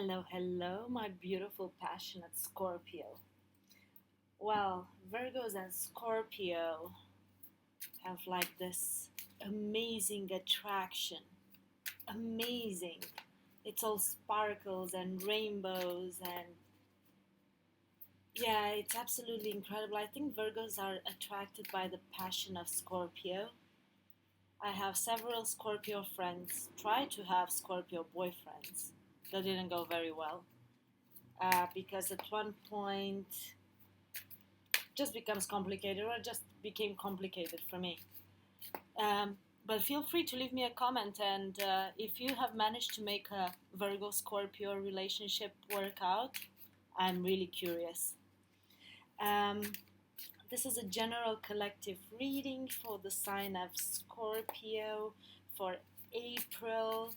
Hello, hello, my beautiful, passionate Scorpio. Well, Virgos and Scorpio have like this amazing attraction. Amazing. It's all sparkles and rainbows, and yeah, it's absolutely incredible. I think Virgos are attracted by the passion of Scorpio. I have several Scorpio friends, try to have Scorpio boyfriends. That didn't go very well because at one point just becomes complicated or just became complicated for me. Um, but feel free to leave me a comment, and if you have managed to make a Virgo Scorpio relationship work out, I'm really curious. Um, this is a general collective reading for the sign of Scorpio for April.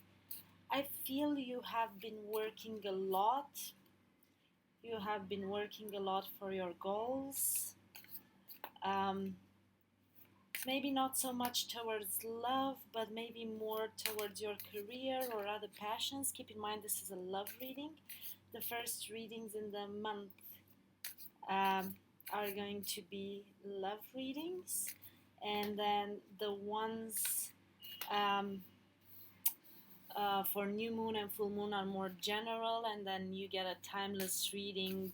I feel you have been working a lot. You have been working a lot for your goals. Um, Maybe not so much towards love, but maybe more towards your career or other passions. Keep in mind, this is a love reading. The first readings in the month um, are going to be love readings, and then the ones um, for new moon and full moon are more general, and then you get a timeless reading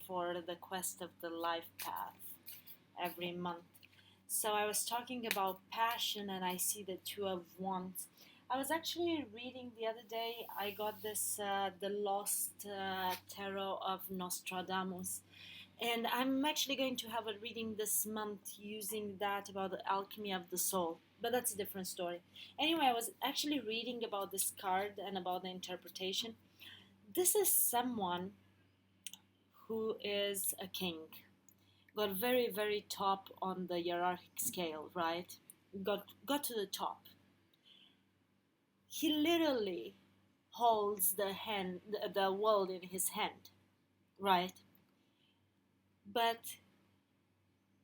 for the quest of the life path every month. So I was talking about passion, and I see the Two of Wands. I was actually reading the other day. I got this the Lost Tarot of Nostradamus, and I'm actually going to have a reading this month using that about the alchemy of the soul. But that's a different story. Anyway, I was actually reading about this card and about the interpretation. This is someone who is a king, got very very top on the hierarchic scale, right? Got to the top. He literally holds the world in his hand, right? But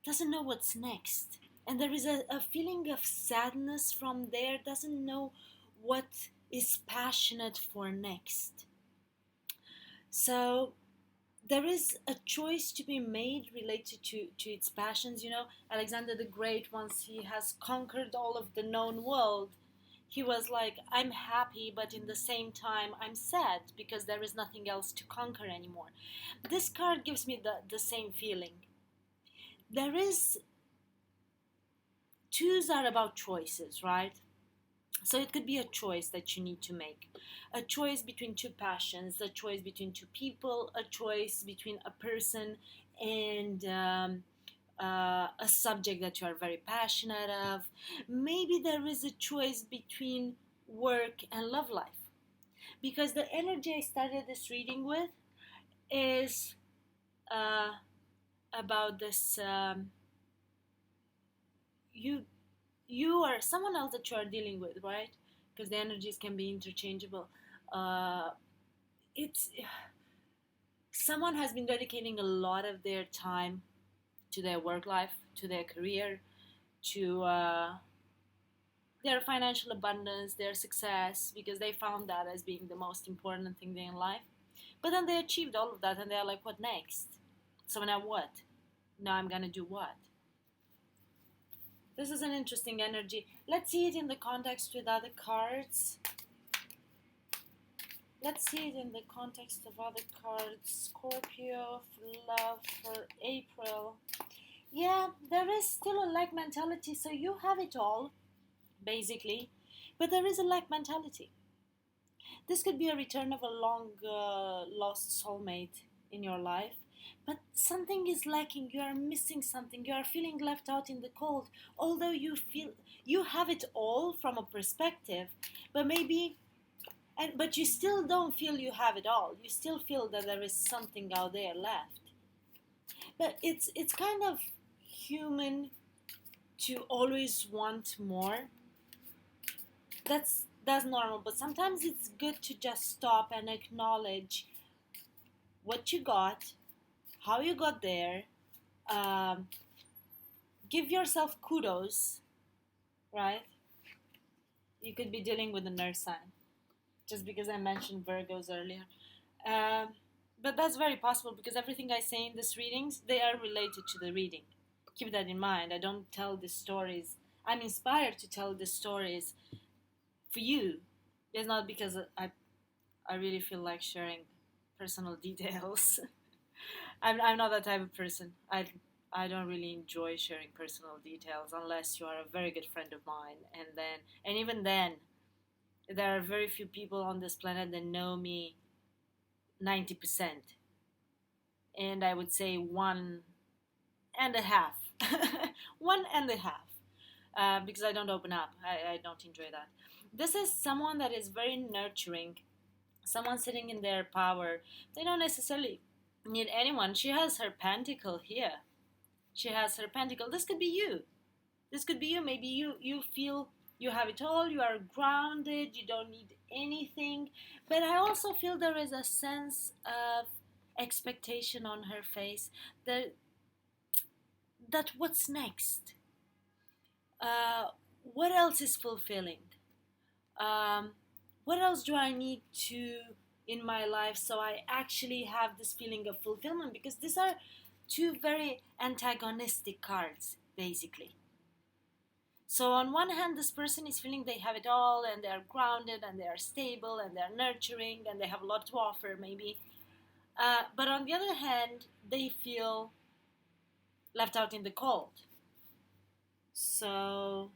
doesn't know what's next, and there is a feeling of sadness from there. Doesn't know what is passionate for next. So there is a choice to be made related to its passions. Alexander the Great, once he has conquered all of the known world, he was like, I'm happy, but in the same time I'm sad because there is nothing else to conquer anymore. This card gives me the same feeling. There is twos are about choices, right? So it could be a choice that you need to make, a choice between two passions, a choice between two people, a choice between a person and a subject that you are very passionate of. Maybe there is a choice between work and love life, because the energy I started this reading with is uh, about this you you or someone else that you are dealing with, right? Because the energies can be interchangeable. Uh, it's someone has been dedicating a lot of their time to their work life, to their career, to their financial abundance, their success, because they found that as being the most important thing in life. But then they achieved all of that, and they're like, what next? So now what? Now I'm gonna do what? This is an interesting energy. Let's see it in the context with other cards. Let's see it in the context of other cards. Scorpio, for love, for April. Yeah, there is still a lack mentality, so you have it all, basically. But there is a lack mentality. This could be a return of a long lost soulmate in your life. But something is lacking. You are missing something. You are feeling left out in the cold. Although you feel you have it all from a perspective, but maybe but you still don't feel you have it all. You still feel that there is something out there left. But it's kind of human to always want more. That's normal, but sometimes it's good to just stop and acknowledge what you got, how you got there. Um, Give yourself kudos, right? You could be dealing with an earth sign, just because I mentioned Virgos earlier. Um, but that's very possible because everything I say in these readings, they are related to the reading. Keep that in mind. I don't tell these stories. I'm inspired to tell these stories for you. It's not because I really feel like sharing personal details. I'm not that type of person. I don't really enjoy sharing personal details unless you are a very good friend of mine. And even then, there are very few people on this planet that know me 90%. And I would say one and a half. One and a half. Because I don't open up. I don't enjoy that. This is someone that is very nurturing, someone sitting in their power. They don't necessarily need anyone. She has her pentacle here. She has her pentacle. This could be you. This could be you. Maybe you feel you have it all. You are grounded. You don't need anything. But I also feel there is a sense of expectation on her face that what's next. Uh, what else is fulfilling? Um, what else do I need to in my life so I actually have this feeling of fulfillment? Because these are two very antagonistic cards, basically. So, on one hand, this person is feeling they have it all and they are grounded and they are stable and they are nurturing and they have a lot to offer, maybe. But on the other hand, they feel left out in the cold. So,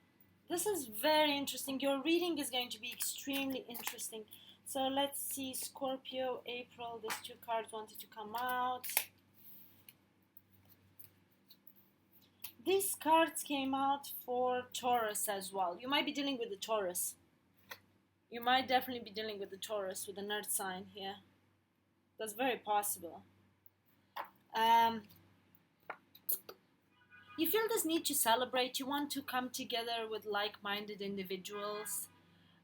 this is very interesting. Your reading is going to be extremely interesting. So, let's see Scorpio, April. These two cards wanted to come out. These cards came out for Taurus as well. You might be dealing with the Taurus. You might definitely be dealing with the Taurus with an earth sign here. That's very possible. You feel this need to celebrate. You want to come together with like-minded individuals.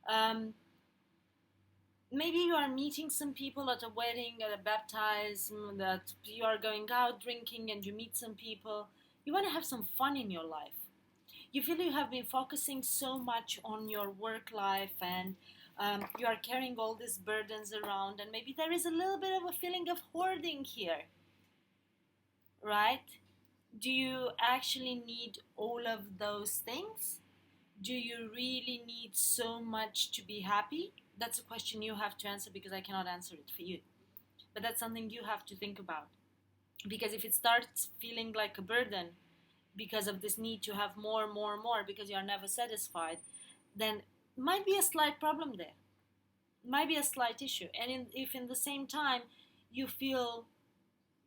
Um, Maybe you are meeting some people at a wedding, at a baptism, that you are going out drinking and you meet some people. You want to have some fun in your life. You feel you have been focusing so much on your work life and you are carrying all these burdens around, and maybe there is a little bit of a feeling of hoarding here, right? Do you actually need all of those things? Do you really need so much to be happy? That's a question you have to answer because I cannot answer it for you. But that's something you have to think about. Because if it starts feeling like a burden because of this need to have more, more, more, because you are never satisfied, then might be a slight problem there. Might be a slight issue. And if in the same time you feel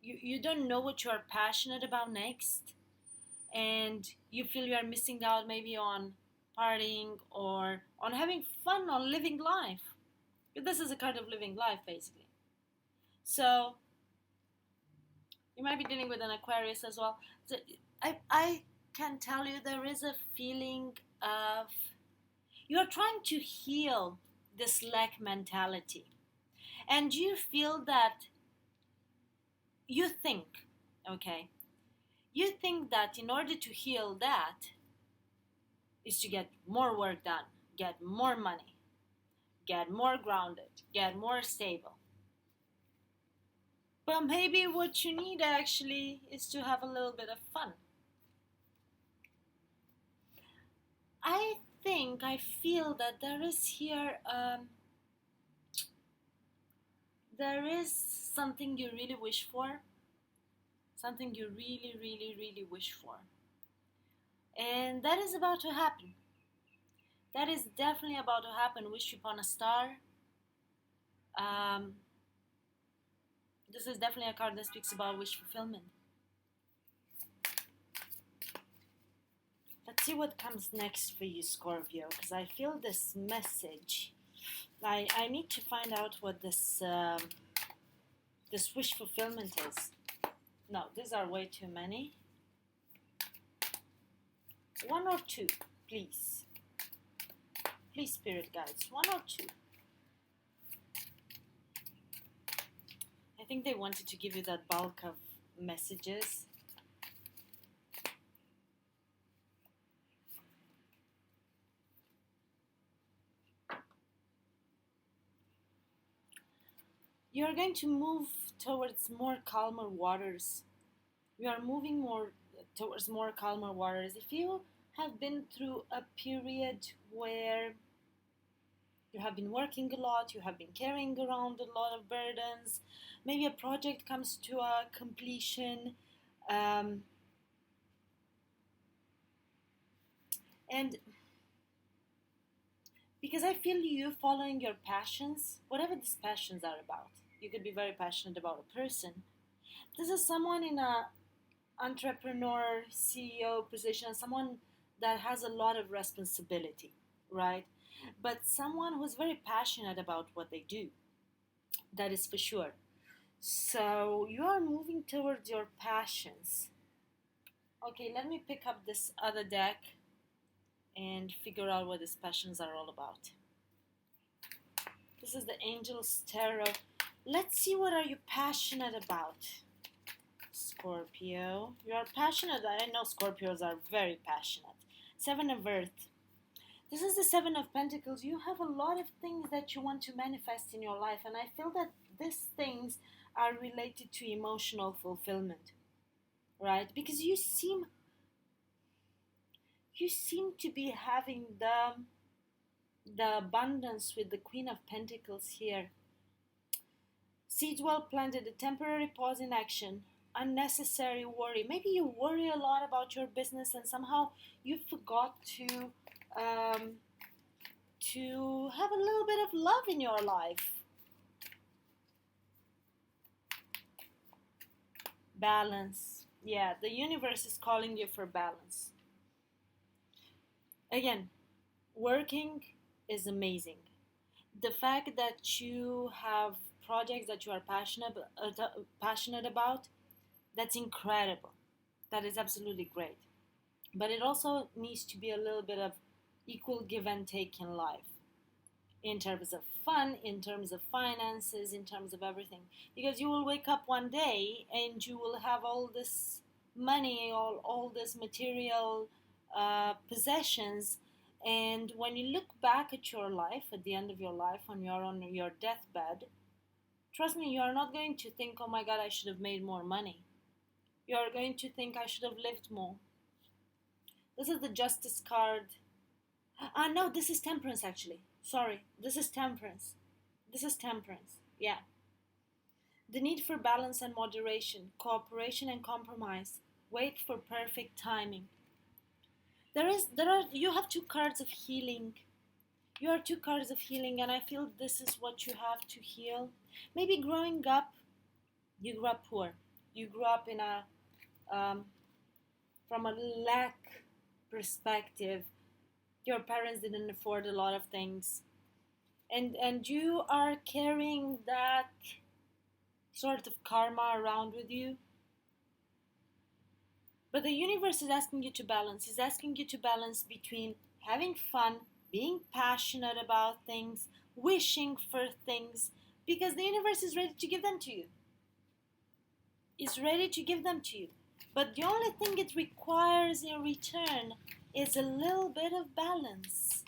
you don't know what you are passionate about next, and you feel you are missing out maybe on partying or on having fun, on living life. This is a card of living life, basically. So you might be dealing with an Aquarius as well. So I can tell you there is a feeling of you are trying to heal this lack mentality. And you feel that you think, okay, you think that in order to heal that is to get more work done, get more money, get more grounded, get more stable. But maybe what you need actually is to have a little bit of fun. I feel that there is here, there is something you really wish for, something you really, really, really wish for. And that is about to happen. That is definitely about to happen. Wish upon a star. Um, this is definitely a card that speaks about wish fulfillment. Let's see what comes next for you, Scorpio, because I feel this message. I need to find out what this wish fulfillment is. No, these are way too many. One or two, please. Please, spirit guides, one or two. I think they wanted to give you that bulk of messages. You're going to move towards more calmer waters. You are moving more towards more calmer waters. If you have been through a period where you have been working a lot, you have been carrying around a lot of burdens, maybe a project comes to a completion, um, and because I feel you following your passions, whatever these passions are about. You could be very passionate about a person. This is someone in a entrepreneur, CEO position, someone that has a lot of responsibility, right? But someone who's very passionate about what they do. That is for sure. So you are moving towards your passions. Okay, let me pick up this other deck and figure out what these passions are all about. This is the Angel's Tarot. Let's see, what are you passionate about, Scorpio? You are passionate. I know Scorpios are very passionate. Seven of Earth. This is the Seven of Pentacles. You have a lot of things that you want to manifest in your life, and I feel that these things are related to emotional fulfillment, right? Because you seem to be having the abundance with the Queen of Pentacles here. Seeds well planted, a temporary pause in action, unnecessary worry. Maybe you worry a lot about your business and somehow you forgot to have a little bit of love in your life. Balance. Yeah, the universe is calling you for balance. Again, working is amazing. The fact that you have projects that you are passionate about, that's incredible. That is absolutely great. But it also needs to be a little bit of equal give and take in life, in terms of fun, in terms of finances, in terms of everything. Because you will wake up one day and you will have all this money, all this material possessions, and when you look back at your life, at the end of your life, when you're on your deathbed, trust me, you are not going to think, oh my god, I should have made more money. You are going to think, I should have lived more. This is the Justice card. No, this is Temperance actually. Sorry, this is Temperance. This is Temperance. Yeah. The need for balance and moderation, cooperation and compromise. Wait for perfect timing. You have two cards of healing. You are two cards of healing, and I feel this is what you have to heal. Maybe growing up, you grew up poor. You grew up in from a lack perspective. Your parents didn't afford a lot of things, and you are carrying that sort of karma around with you. But the universe is asking you to balance. It's asking you to balance between having fun, being passionate about things, wishing for things, because the universe is ready to give them to you. It's ready to give them to you. But the only thing it requires in return is a little bit of balance.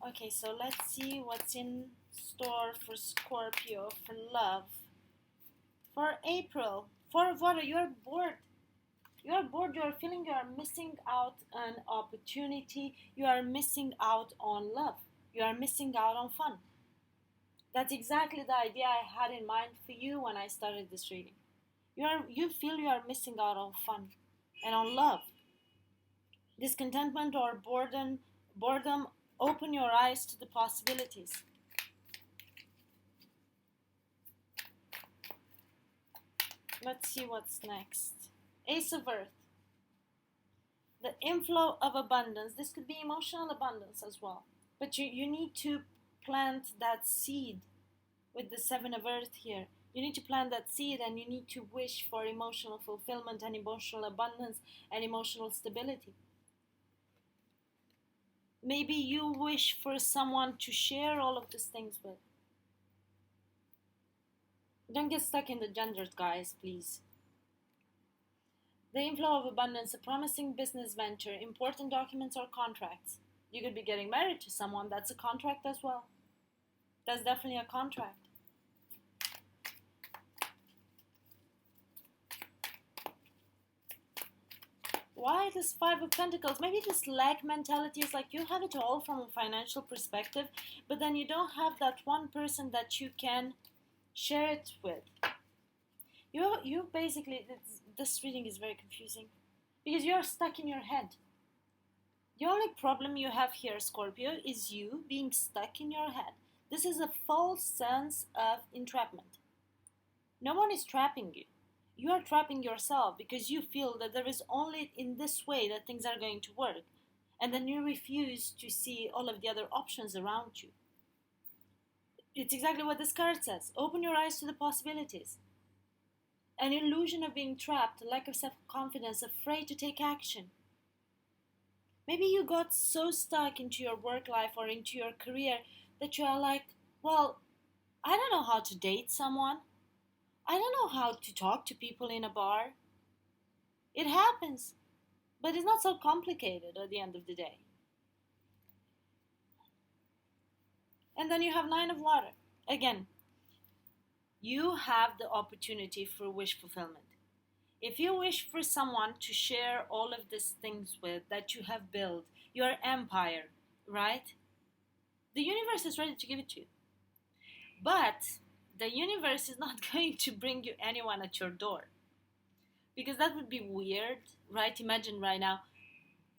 Okay, so let's see what's in store for Scorpio, for love. For April, Four of Water, you're bored. You are bored, you are feeling you are missing out on opportunity, you are missing out on love, you are missing out on fun. That's exactly the idea I had in mind for you when I started this reading. You feel you are missing out on fun and on love. Discontentment or boredom, open your eyes to the possibilities. Let's see what's next. Ace of Earth. The inflow of abundance. This could be emotional abundance as well. But you need to plant that seed with the Seven of Earth here. You need to plant that seed and you need to wish for emotional fulfillment and emotional abundance and emotional stability. Maybe you wish for someone to share all of these things with. Don't get stuck in the genders, guys, please. The inflow of abundance, a promising business venture, important documents or contracts. You could be getting married to someone. That's a contract as well. That's definitely a contract. Why this Five of Pentacles? Maybe this lack mentality is like you have it all from a financial perspective, but then you don't have that one person that you can share it with. You basically, this reading is very confusing because you're stuck in your head. The only problem you have here, Scorpio, is you being stuck in your head. This is a false sense of entrapment. No one is trapping you. You are trapping yourself because you feel that there is only in this way that things are going to work. And then you refuse to see all of the other options around you. It's exactly what this card says. Open your eyes to the possibilities. An illusion of being trapped, a lack of self-confidence, afraid to take action. Maybe you got so stuck into your work life or into your career that you are like, well, I don't know how to date someone. I don't know how to talk to people in a bar. It happens, but it's not so complicated at the end of the day. And then you have Nine of Water. Again, you have the opportunity for wish fulfillment. If you wish for someone to share all of these things with that you have built, your empire, right? The universe is ready to give it to you. But the universe is not going to bring you anyone at your door. Because that would be weird, right? Imagine right now,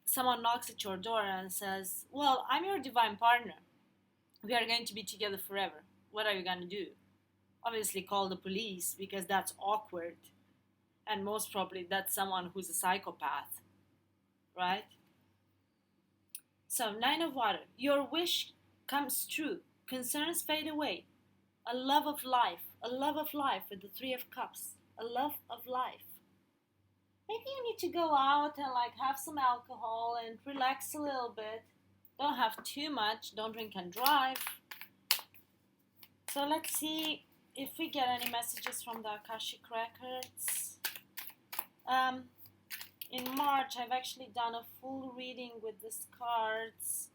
someone knocks at your door and says, well, I'm your divine partner. We are going to be together forever. What are you going to do? Obviously call the police because that's awkward. And most probably that's someone who's a psychopath, right? So, Nine of Water. Your wish comes true. Concerns fade away. A love of life with the Three of Cups. A love of life. Maybe you need to go out and like have some alcohol and relax a little bit. Don't have too much. Don't drink and drive. So let's see if we get any messages from the Akashic Records. In March, I've actually done a full reading with these cards.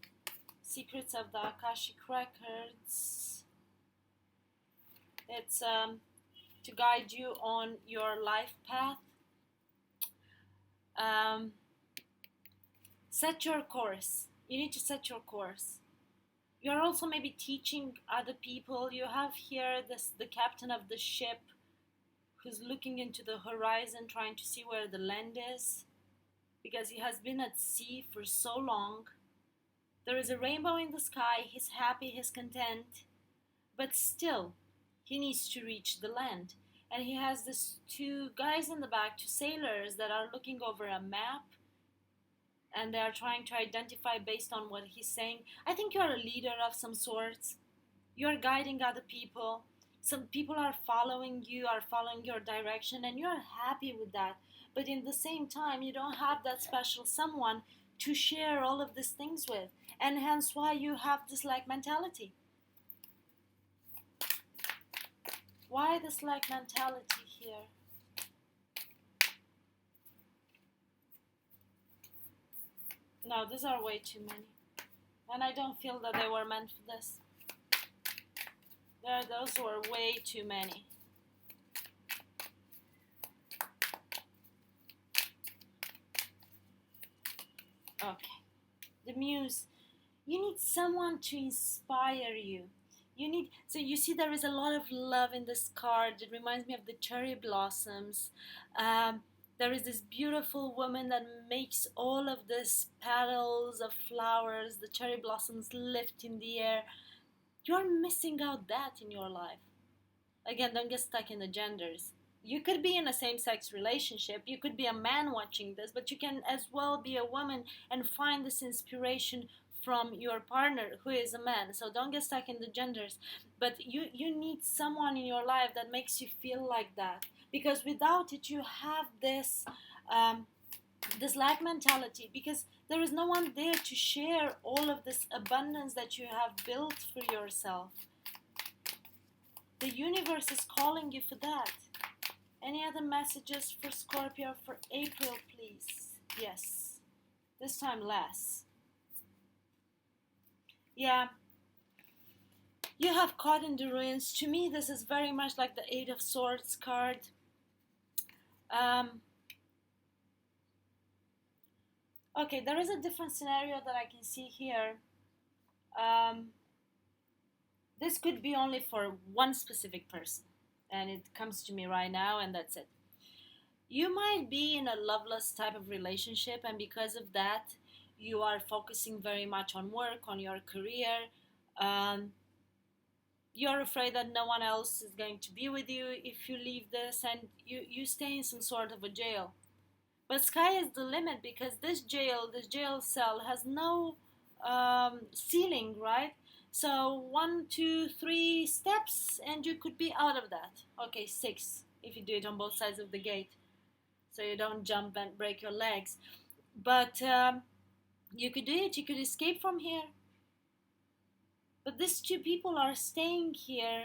Secrets of the Akashic Records. It's to guide you on your life path. Set your course. You need to set your course. You're also maybe teaching other people. You have here the captain of the ship who's looking into the horizon, trying to see where the land is, because he has been at sea for so long. There is a rainbow in the sky. He's happy, he's content, but still, he needs to reach the land. And he has these two guys in the back, two sailors that are looking over a map, and they are trying to identify based on what he's saying. I think you're a leader of some sorts. You're guiding other people. Some people are following you, are following your direction, and you're happy with that. But in the same time, you don't have that special someone to share all of these things with. And hence why you have this lack mentality. Why this lack mentality here? No, these are way too many. And I don't feel that they were meant for this. Those were way too many. Okay. The Muse. You need someone to inspire you. So you see there is a lot of love in this card. It reminds me of the cherry blossoms. There is this beautiful woman that makes all of these petals of flowers, the cherry blossoms lift in the air. You're missing out that in your life. Again, don't get stuck in the genders. You could be in a same-sex relationship. You could be a man watching this, but you can as well be a woman and find this inspiration from your partner who is a man. So don't get stuck in the genders. But you need someone in your life that makes you feel like that. Because without it, you have this this lack mentality. Because there is no one there to share all of this abundance that you have built for yourself. The universe is calling you for that. Any other messages for Scorpio for April, please? Yes. This time less. Yeah. You have caught in the ruins. To me, this is very much like the Eight of Swords card. Okay, there is a different scenario that I can see here. Um, this could be only for one specific person, and it comes to me right now, and that's it. You might be in a loveless type of relationship, and because of that, you are focusing very much on work, on your career. Um, you're afraid that no one else is going to be with you if you leave this, and you stay in some sort of a jail. But sky is the limit, because this jail cell has no ceiling, right? So one, two, three steps, and you could be out of that. Okay, six if you do it on both sides of the gate, so you don't jump and break your legs. But you could do it. You could escape from here. But these two people are staying here,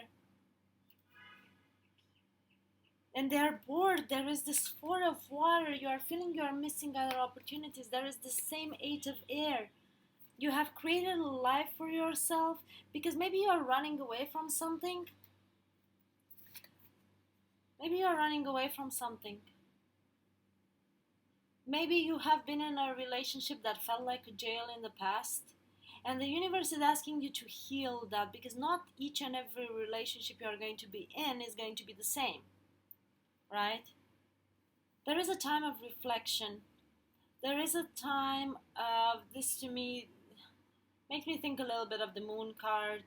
and they are bored. There is this four of water. You are feeling you are missing other opportunities. There is the same eight of air. You have created a life for yourself, because maybe you are running away from something. Maybe you are running away from something. Maybe you have been in a relationship that felt like a jail in the past, and the universe is asking you to heal that, because not each and every relationship you are going to be in is going to be the same, right? There is a time of reflection. There is a time of this. To me, makes me think a little bit of the moon card.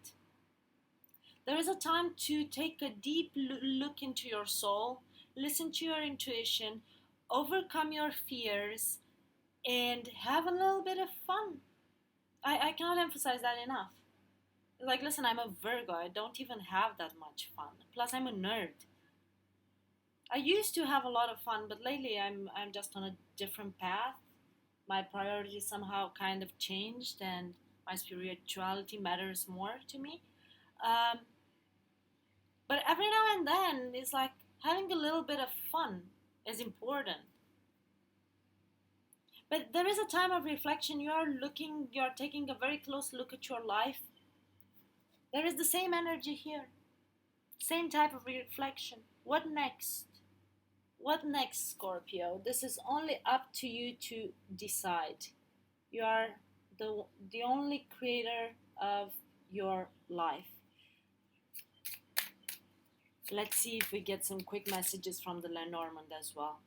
There is a time to take a deep look into your soul, listen to your intuition, overcome your fears, and have a little bit of fun. I cannot emphasize that enough. Like, listen, I'm a Virgo. I don't even have that much fun. Plus, I'm a nerd. I used to have a lot of fun, but lately I'm just on a different path. My priorities somehow kind of changed, and my spirituality matters more to me. Um, but every now and then, it's like having a little bit of fun is important. But there is a time of reflection. You're taking a very close look at your life. There is the same energy here, same type of reflection. What next? What next, Scorpio? This is only up to you to decide. You are the only creator of your life. Let's see if we get some quick messages from the Lenormand as well.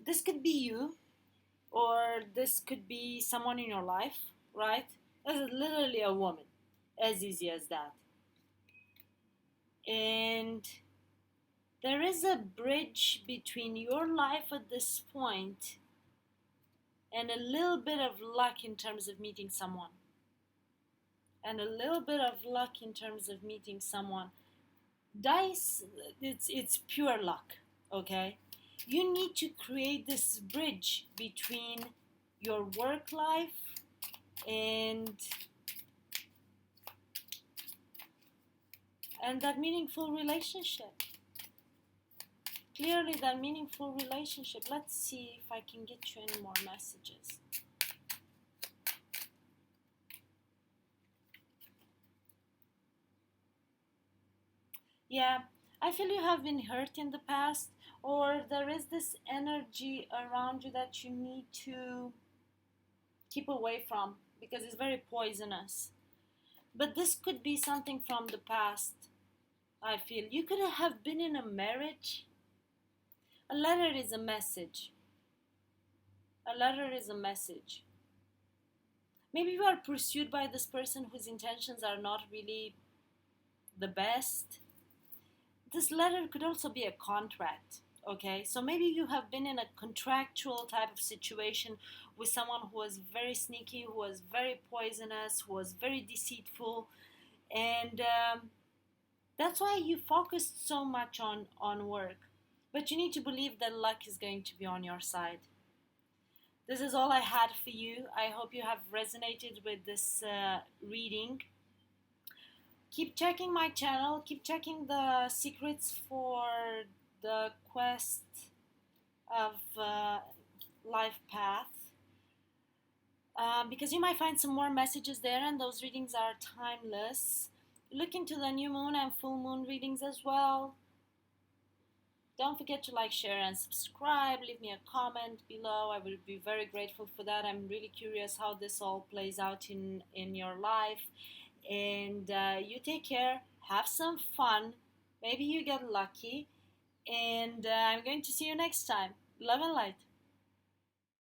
This could be you, or this could be someone in your life, right? This is literally a woman, as easy as that. And there is a bridge between your life at this point and a little bit of luck in terms of meeting someone. And a little bit of luck in terms of meeting someone. Dice, it's pure luck, okay? You need to create this bridge between your work life and that meaningful relationship. Clearly, that meaningful relationship. Let's see if I can get you any more messages. Yeah, I feel you have been hurt in the past, or there is this energy around you that you need to keep away from, because it's very poisonous. But this could be something from the past. I feel you could have been in a marriage. A letter is a message. A letter is a message. Maybe you are pursued by this person whose intentions are not really the best. This letter could also be a contract, okay? So maybe you have been in a contractual type of situation with someone who was very sneaky, who was very poisonous, who was very deceitful, and that's why you focused so much on work. But you need to believe that luck is going to be on your side. This is all I had for you. I hope you have resonated with this reading. Keep checking my channel. Keep checking the secrets for the quest of life path. Because you might find some more messages there, and those readings are timeless. Look into the new moon and full moon readings as well. Don't forget to like, share, and subscribe. Leave me a comment below. I will be very grateful for that. I'm really curious how this all plays out in your life. And you take care. Have some fun. Maybe you get lucky. And I'm going to see you next time. Love and light.